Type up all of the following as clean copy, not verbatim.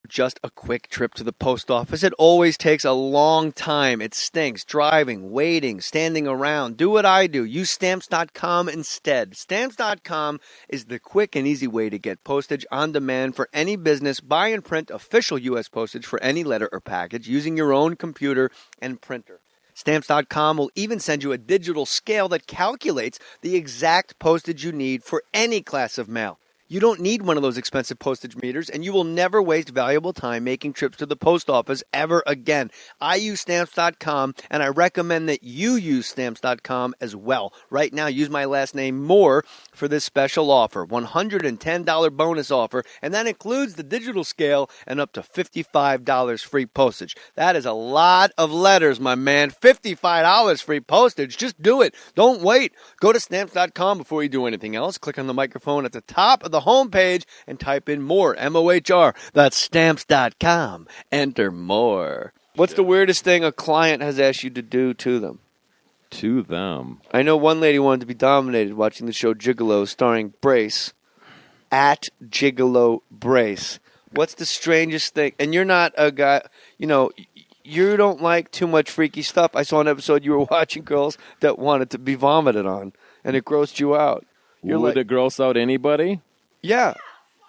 just a quick trip to the post office. It always takes a long time. It stinks. Driving, waiting, standing around. Do what I do. Use Stamps.com instead. Stamps.com is the quick and easy way to get postage on demand for any business. Buy and print official U.S. postage for any letter or package using your own computer and printer. Stamps.com will even send you a digital scale that calculates the exact postage you need for any class of mail. You don't need one of those expensive postage meters, and you will never waste valuable time making trips to the post office ever again. I use Stamps.com, and I recommend that you use Stamps.com as well. Right now, use my last name, Mohr, for this special offer. $110 bonus offer, and that includes the digital scale and up to $55 free postage. That is a lot of letters, my man. $55 free postage. Just do it. Don't wait. Go to Stamps.com before you do anything else. Click on the microphone at the top of the homepage and type in Mohr, M-O-H-R. That's Stamps.com. Enter Mohr. What's the weirdest thing a client has asked you to do to them? To them? I know one lady wanted to be dominated watching the show Gigolo starring Brace. At Gigolo Brace. What's the strangest thing? And you're not a guy, you don't like too much freaky stuff. I saw an episode you were watching girls that wanted to be vomited on, and it grossed you out. Would it gross out anybody? Yeah,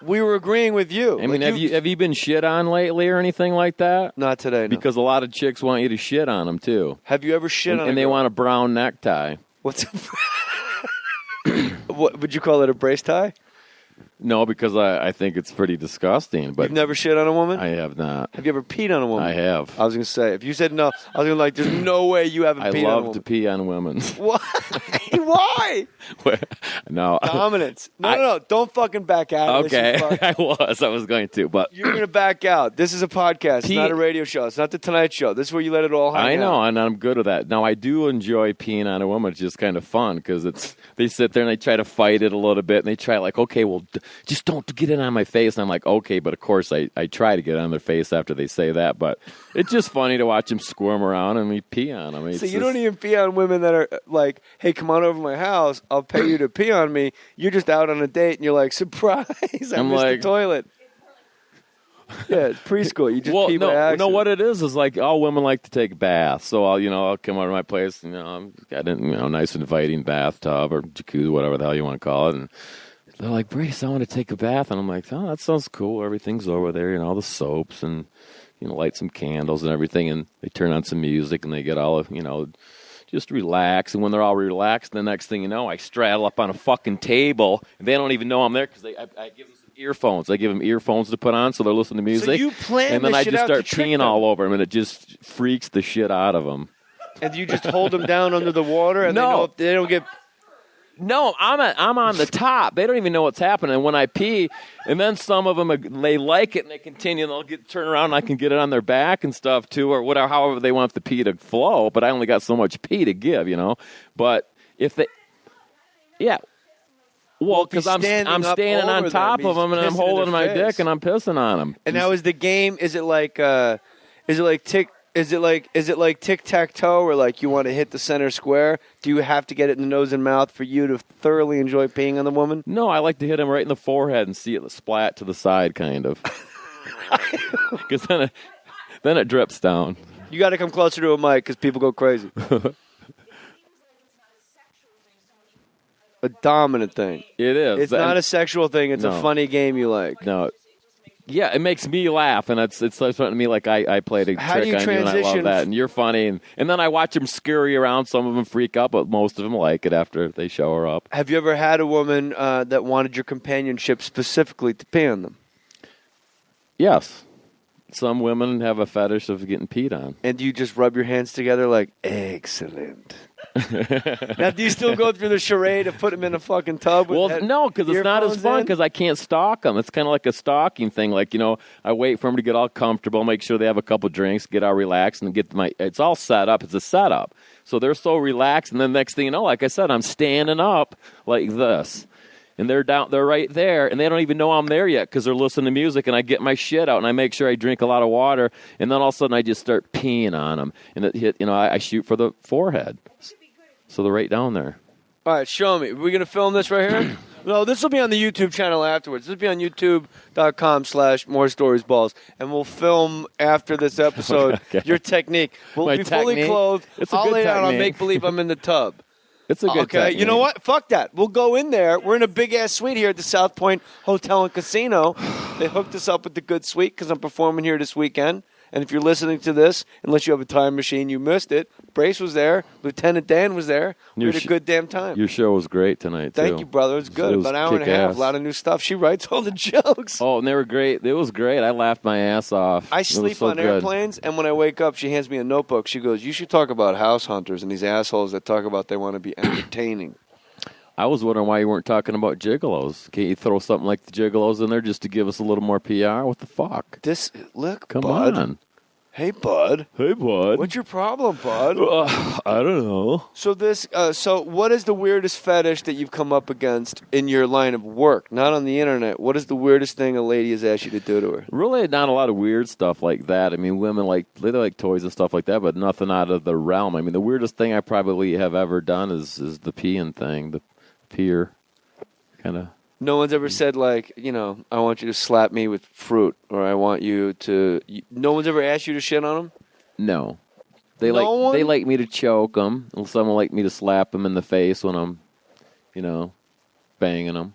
we were agreeing with you. I mean, have you been shit on lately or anything like that? Not today, no. Because a lot of chicks want you to shit on them, too. Have you ever shit on a girl? And they want a brown necktie. What, would you call it a brace tie? No, because I think it's pretty disgusting. But you've never shit on a woman? I have not. Have you ever peed on a woman? I have. I was going to say, if you said no, I was going to like, there's no way you haven't peed on a woman. I love to pee on women. Why? Why? No. Dominance. No. Don't fucking back out. Okay. I was going to, but you're going to back out. This is a podcast. It's not a radio show. It's not the Tonight Show. This is where you let it all hang out. I know, and I'm good with that. Now, I do enjoy peeing on a woman. It's just kind of fun because they sit there and they try to fight it a little bit, and they try like, okay, well, just don't get it on my face. And I'm like, okay, but of course I try to get it on their face after they say that, but it's just funny to watch them squirm around and we pee on them. So you don't even pee on women that are like, hey, come on over to my house. I'll pay you to pee on me. You're just out on a date and you're like, surprise, I missed the toilet. Yeah, it's preschool. You just pee by accident. No, what it is like all women like to take baths. So I'll come over to my place and I've got a nice inviting bathtub or jacuzzi, whatever the hell you want to call it, and they're like, Brace, I want to take a bath. And I'm like, oh, that sounds cool. Everything's over there, all the soaps and, light some candles and everything. And they turn on some music and they get all of, just relax. And when they're all relaxed, the next thing you know, I straddle up on a fucking table. And they don't even know I'm there because I give them some earphones. I give them earphones to put on so they're listening to music. So you plan and then I just start peeing peeing all over them. And it just freaks the shit out of them. And you just hold them down under the water and they don't get... No, I'm on the top. They don't even know what's happening. And when I pee, and then some of them, they like it, and they continue, and they'll turn around, and I can get it on their back and stuff, too, or whatever, however they want the pee to flow. But I only got so much pee to give, But if they... Yeah. Well, because I'm standing on top of them, and I'm holding my dick, and I'm pissing on them. And now is the game, is it like tic-tac-toe where like you want to hit the center square? Do you have to get it in the nose and mouth for you to thoroughly enjoy peeing on the woman? No, I like to hit him right in the forehead and see it splat to the side, kind of. Because then it drips down. You got to come closer to a mic because people go crazy. A dominant thing. It is. It's not a sexual thing. It's a funny game you like. No. Yeah, it makes me laugh, and it's something to me like I played a trick on you, and I love that, and you're funny, and then I watch them scurry around. Some of them freak out, but most of them like it after they show her up. Have you ever had a woman that wanted your companionship specifically to pee on them? Yes. Some women have a fetish of getting peed on. And do you just rub your hands together like, excellent? Now, do you still go through the charade of put them in a fucking tub? Well, no, because it's not as fun because I can't stalk them. It's kind of like a stalking thing. Like, I wait for them to get all comfortable, make sure they have a couple drinks, get all relaxed, and it's all set up. It's a setup. So they're so relaxed, and then next thing you know, like I said, I'm standing up like this. And they're right there, and they don't even know I'm there yet because they're listening to music, and I get my shit out, and I make sure I drink a lot of water, and then all of a sudden I just start peeing on them, and it hit, I shoot for the forehead. So they're right down there. All right, show me. Are we going to film this right here? No, this will be on the YouTube channel afterwards. This will be on youtube.com/morestoriesballs. And we'll film after this episode Okay. your technique. We'll My be fully technique? clothed. It's a I'll good lay down. I'll technique. make believe I'm in the tub. It's a good Okay, technique. you know what? Fuck that. We'll go in there. We're in a big-ass suite here at the South Point Hotel and Casino. They hooked us up with the good suite because I'm performing here this weekend. And if you're listening to this, unless you have a time machine, you missed it. Brace was there. Lieutenant Dan was there. We had a good damn time. Your show was great tonight, too. Thank you, brother. It was good. It was About an hour and a half. kick-ass. A lot of new stuff. She writes all the jokes. Oh, and they were great. It was great. I laughed my ass off. I It was sleep so on good. airplanes, and when I wake up, she hands me a notebook. She goes, "You should talk about house hunters and these assholes that talk about they want to be entertaining." I was wondering why you weren't talking about gigolos. Can't you throw something like the gigolos in there just to give us a little more PR? What the fuck? Look, Come bud. on. Hey, bud. Hey, bud. What's your problem, bud? I don't know. So what is the weirdest fetish that you've come up against in your line of work? Not on the internet. What is the weirdest thing a lady has asked you to do to her? Really, not a lot of weird stuff like that. I mean, women they like toys and stuff like that, but nothing out of the realm. I mean, the weirdest thing I probably have ever done is the peeing thing, the peer kind of. No one's ever said, like, I want you to slap me with fruit, or I want you to... No one's ever asked you to shit on them? No. They No one? they like me to choke them. Some like me to slap them in the face when I'm, banging them.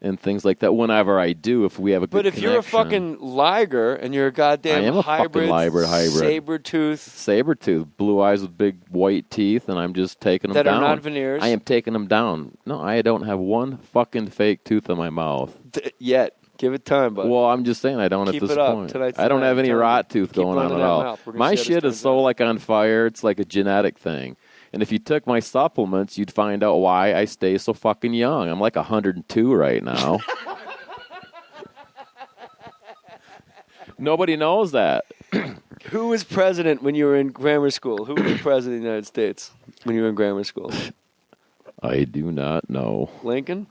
And things like that. Whenever I do, if we have a good But if connection. you're a fucking liger and you're a goddamn I am a hybrid, fucking hybrid. saber-tooth... Saber-tooth, blue eyes with big white teeth, and I'm just taking them That down. are not veneers? I am taking them down. No, I don't have one fucking fake tooth in my mouth. Yet. Give it time, bud. Well, I'm just saying I don't Keep at this it up. point. Tonight's I don't the have night. any I'm telling rot you. tooth Keep going on running at that all. mouth. We're gonna My see how this shit is turns so out. like on fire. It's like a genetic thing. And if you took my supplements, you'd find out why I stay so fucking young. I'm like 102 right now. Nobody knows that. Who was president when you were in grammar school? Who was president of the United States when you were in grammar school? I do not know. Lincoln?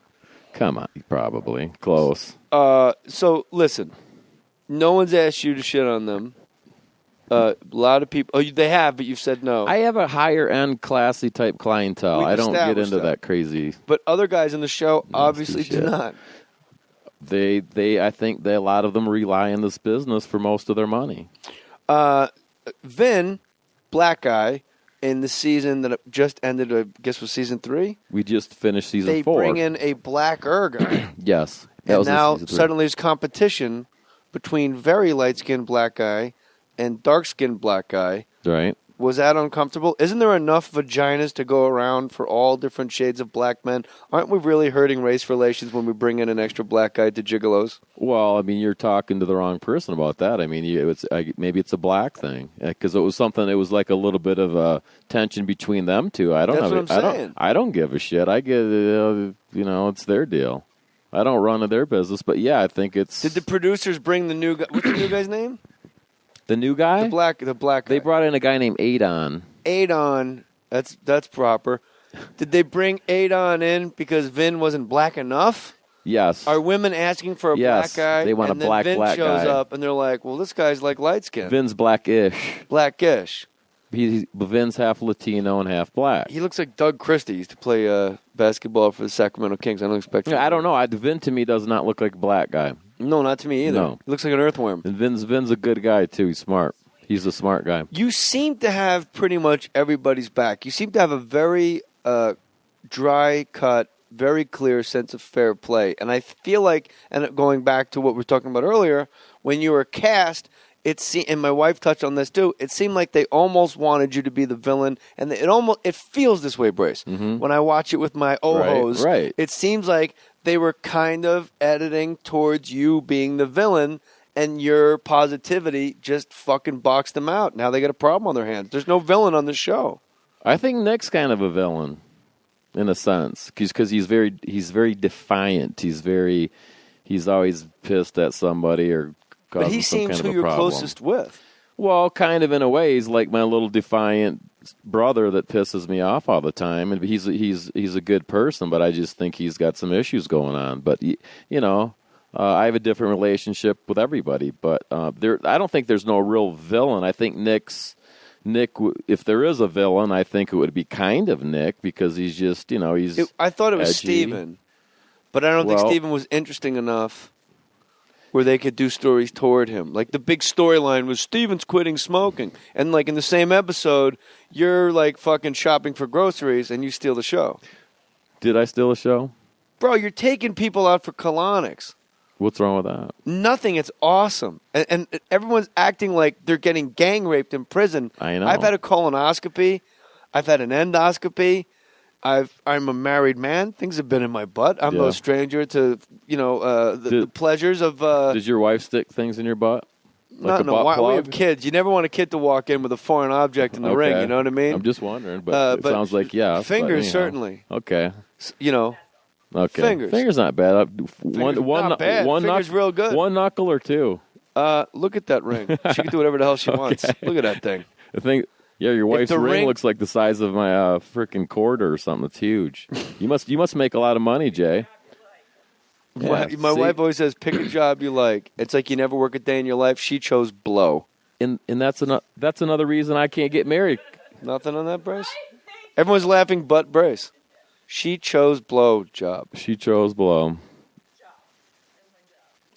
Come on, probably. Close. So, listen. No one's asked you to shit on them. A lot of people... Oh, they have, but you've said no. I have a higher-end, classy type clientele. We've I don't get established into that. that crazy... But other guys in the show obviously do shit. not. I think a lot of them rely on this business for most of their money. Vin, black guy, in the season that just ended, I guess was season 3. We just finished season They 4. bring in a blacker guy. Yes. That And was in now season 3. suddenly there's competition between very light-skinned black guy and dark-skinned black guy. Right. Was that uncomfortable? Isn't there enough vaginas to go around for all different shades of black men? Aren't we really hurting race relations when we bring in an extra black guy to gigolos? Well, I mean, you're talking to the wrong person about that. I mean, maybe it's a black thing because it was something. It was like a little bit of a tension between them two. I don't That's know. what I'm saying. I don't give a shit. I get it's their deal. I don't run in their business, but yeah, I think it's. Did the producers bring the new guy? What's the new guy's name? The new guy? The black guy. They brought in a guy named Adon. Adon. That's proper. Did they bring Adon in because Vin wasn't black enough? Yes. Are women asking for a Yes, black guy? they want and a black Vin black shows guy. up and they're like, well, this guy's like light skin. Vin's blackish. Blackish. Vin's half Latino and half black. He looks like Doug Christie. He used to play basketball for the Sacramento Kings. I don't expect him. I don't know. Vin to me does not look like a black guy. No, not to me either. No. He looks like an earthworm. And Vin's a good guy too. He's smart. He's a smart guy. You seem to have pretty much everybody's back. You seem to have a very dry cut, very clear sense of fair play. And I feel like, and going back to what we were talking about earlier, when you were cast, and my wife touched on this too, it seemed like they almost wanted you to be the villain. And it feels this way, Brace. Mm-hmm. When I watch it with my ohos, right. It seems like they were kind of editing towards you being the villain. And your positivity just fucking boxed them out. Now they got a problem on their hands. There's no villain on the show. I think Nick's kind of a villain, in a sense, because he's very defiant. He's always pissed at somebody or causing But he some seems kind who of a you're problem. closest with. Well, kind of in a way, he's like my little defiant brother that pisses me off all the time, and he's a good person, but I just think he's got some issues going on. But I have a different relationship with everybody, but I don't think there's no real villain. I think Nick, if there is a villain, I think it would be kind of Nick because he's just, I thought it was Steven. But I don't think Well- Steven was interesting enough where they could do stories toward him. Like the big storyline was Steven's quitting smoking. And like in the same episode, you're like fucking shopping for groceries and you steal the show. Did I steal a show? Bro, you're taking people out for colonics. What's wrong with that? Nothing. It's awesome. And everyone's acting like they're getting gang raped in prison. I know. I've had a colonoscopy. I've had an endoscopy. I'm a married man. Things have been in my butt. I'm no Yeah. stranger to, the pleasures of... Does your wife stick things in your butt? Like a butt we plug? have kids. You never want a kid to walk in with a foreign object in the ring. Okay. You know what I mean? I'm just wondering, but it but sounds like yes. fingers, but, you know. certainly. Okay. Okay. Fingers. Not bad. Not bad. Fingers real good. One knuckle or two. Look at that ring. She can do whatever the hell she wants. Look at that thing. I think. Yeah, your wife's the ring ring- looks like the size of my freaking quarter or something. It's huge. You must make a lot of money, Jay. My Yeah, see? wife always says, pick a job you like. It's like you never work a day in your life. She chose blow. And that's another reason I can't get married. Nothing on that, Brace? Everyone's laughing but Brace. She chose blow job. She chose blow.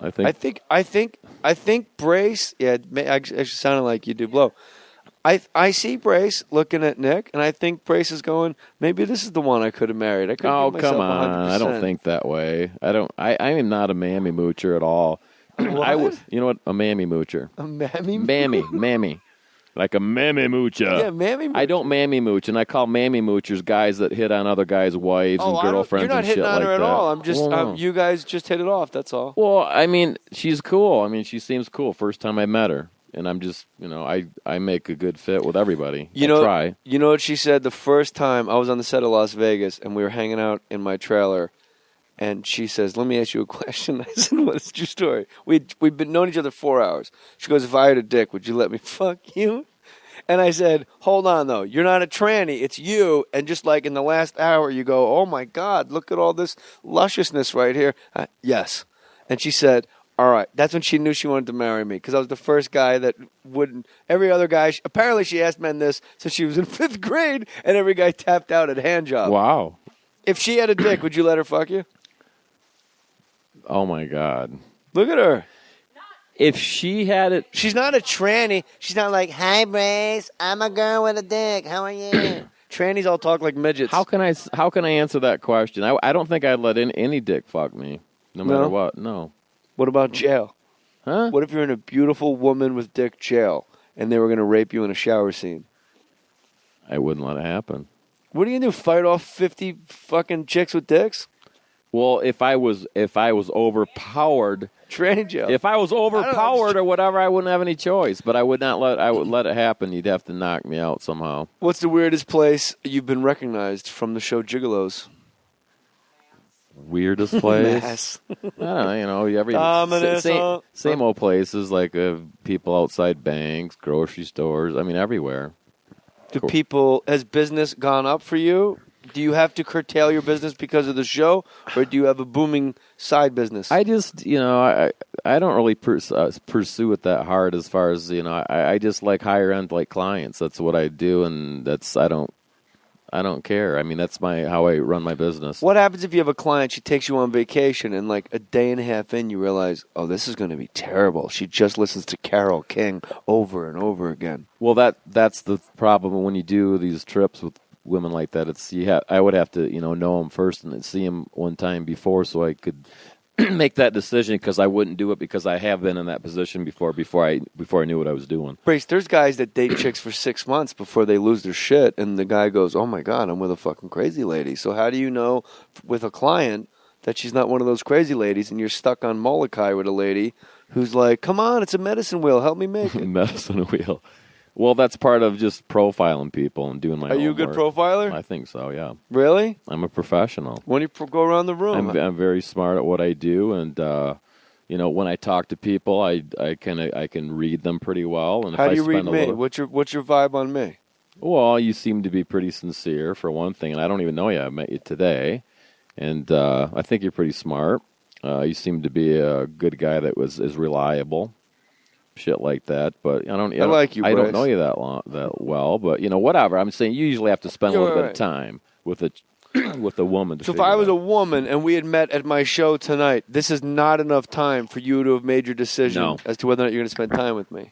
I think Brace, yeah, it actually sounded like you do blow. I see Brace looking at Nick, and I think Brace is going, maybe this is the one I could have married. I could Oh, give myself come on. 100%. I don't think that way. I am not a mammy moocher at all. What? You know what? A mammy moocher. A mammy? Mammy. Like a mammy moocher. Yeah, mammy moocher. I don't mammy mooch, and I call mammy moochers guys that hit on other guys' wives and girlfriends You're not and shit hitting on like her at that. all. I'm just, Well, no. you guys just hit it off, that's all. Well, I mean, she's cool. I mean, she seems cool. First time I met her. And I'm just, I make a good fit with everybody. I try. You know what she said the first time I was on the set of Las Vegas and we were hanging out in my trailer, and she says, "Let me ask you a question." I said, "What's your story?" We'd been knowing each other 4 hours. She goes, "If I had a dick, would you let me fuck you?" And I said, "Hold on, though. You're not a tranny. It's you." And just like in the last hour, you go, "Oh, my God, look at all this lusciousness right here." Yes. And she said, all right. That's when she knew she wanted to marry me, because I was the first guy that wouldn't. Every other guy, apparently she asked men this since she was in 5th grade, and every guy tapped out at hand job. Wow. If she had a dick, would you let her fuck you? Oh, my God. Look at her. If she had it. She's not a tranny. She's not like, "Hi, Brace. I'm a girl with a dick. How are you?" Trannies all talk like midgets. How can I answer that question? I don't think I'd let any dick fuck me, no matter what. No. What about jail? Huh? What if you're in a beautiful woman with dick jail, and they were going to rape you in a shower scene? I wouldn't let it happen. What are you going to do, fight off 50 fucking chicks with dicks? Well, if I was overpowered, Tranny jail. if I was overpowered or whatever, I wouldn't have any choice. But I would let it happen. You'd have to knock me out somehow. What's the weirdest place you've been recognized from the show Gigolos? Weirdest place? Mass. I don't know. Every Dominus, same old places like people outside banks, grocery stores. I mean, everywhere. Has business gone up for you? Do you have to curtail your business because of the show, or do you have a booming side business? I just, I don't really pursue it that hard as far as, I just like higher end like clients. That's what I do, and I don't care. I mean, that's how I run my business. What happens if you have a client, she takes you on vacation, and like a day and a half in, you realize, oh, this is going to be terrible. She just listens to Carole King over and over again. Well, that's the problem when you do these trips with women like that. I would have to, know them first and see them one time before so I could make that decision, because I wouldn't do it because I have been in that position before I knew what I was doing. Brace, there's guys that date chicks for 6 months before they lose their shit, and the guy goes, "Oh my God, I'm with a fucking crazy lady." So how do you know with a client that she's not one of those crazy ladies, and you're stuck on Molokai with a lady who's like, "Come on, it's a medicine wheel, help me make it." Medicine wheel. Well, that's part of just profiling people and doing my Are you a good homework. profiler? I think so, yeah. Really? I'm a professional. When you go around the room? I'm very smart at what I do, and when I talk to people, I can read them pretty well. And how do you if I read spend me? a little, What's your vibe on me? Well, you seem to be pretty sincere for one thing, and I don't even know you. I met you today, and I think you're pretty smart. You seem to be a good guy that is reliable. Shit like that, but I like you, I don't Bryce. know you that well, but whatever. I'm saying you usually have to spend a little bit of time with it. with a woman. To So if figure I was it a out. woman and we had met at my show tonight, this is not enough time for you to have made your decision No. as to whether or not you're going to spend time with me.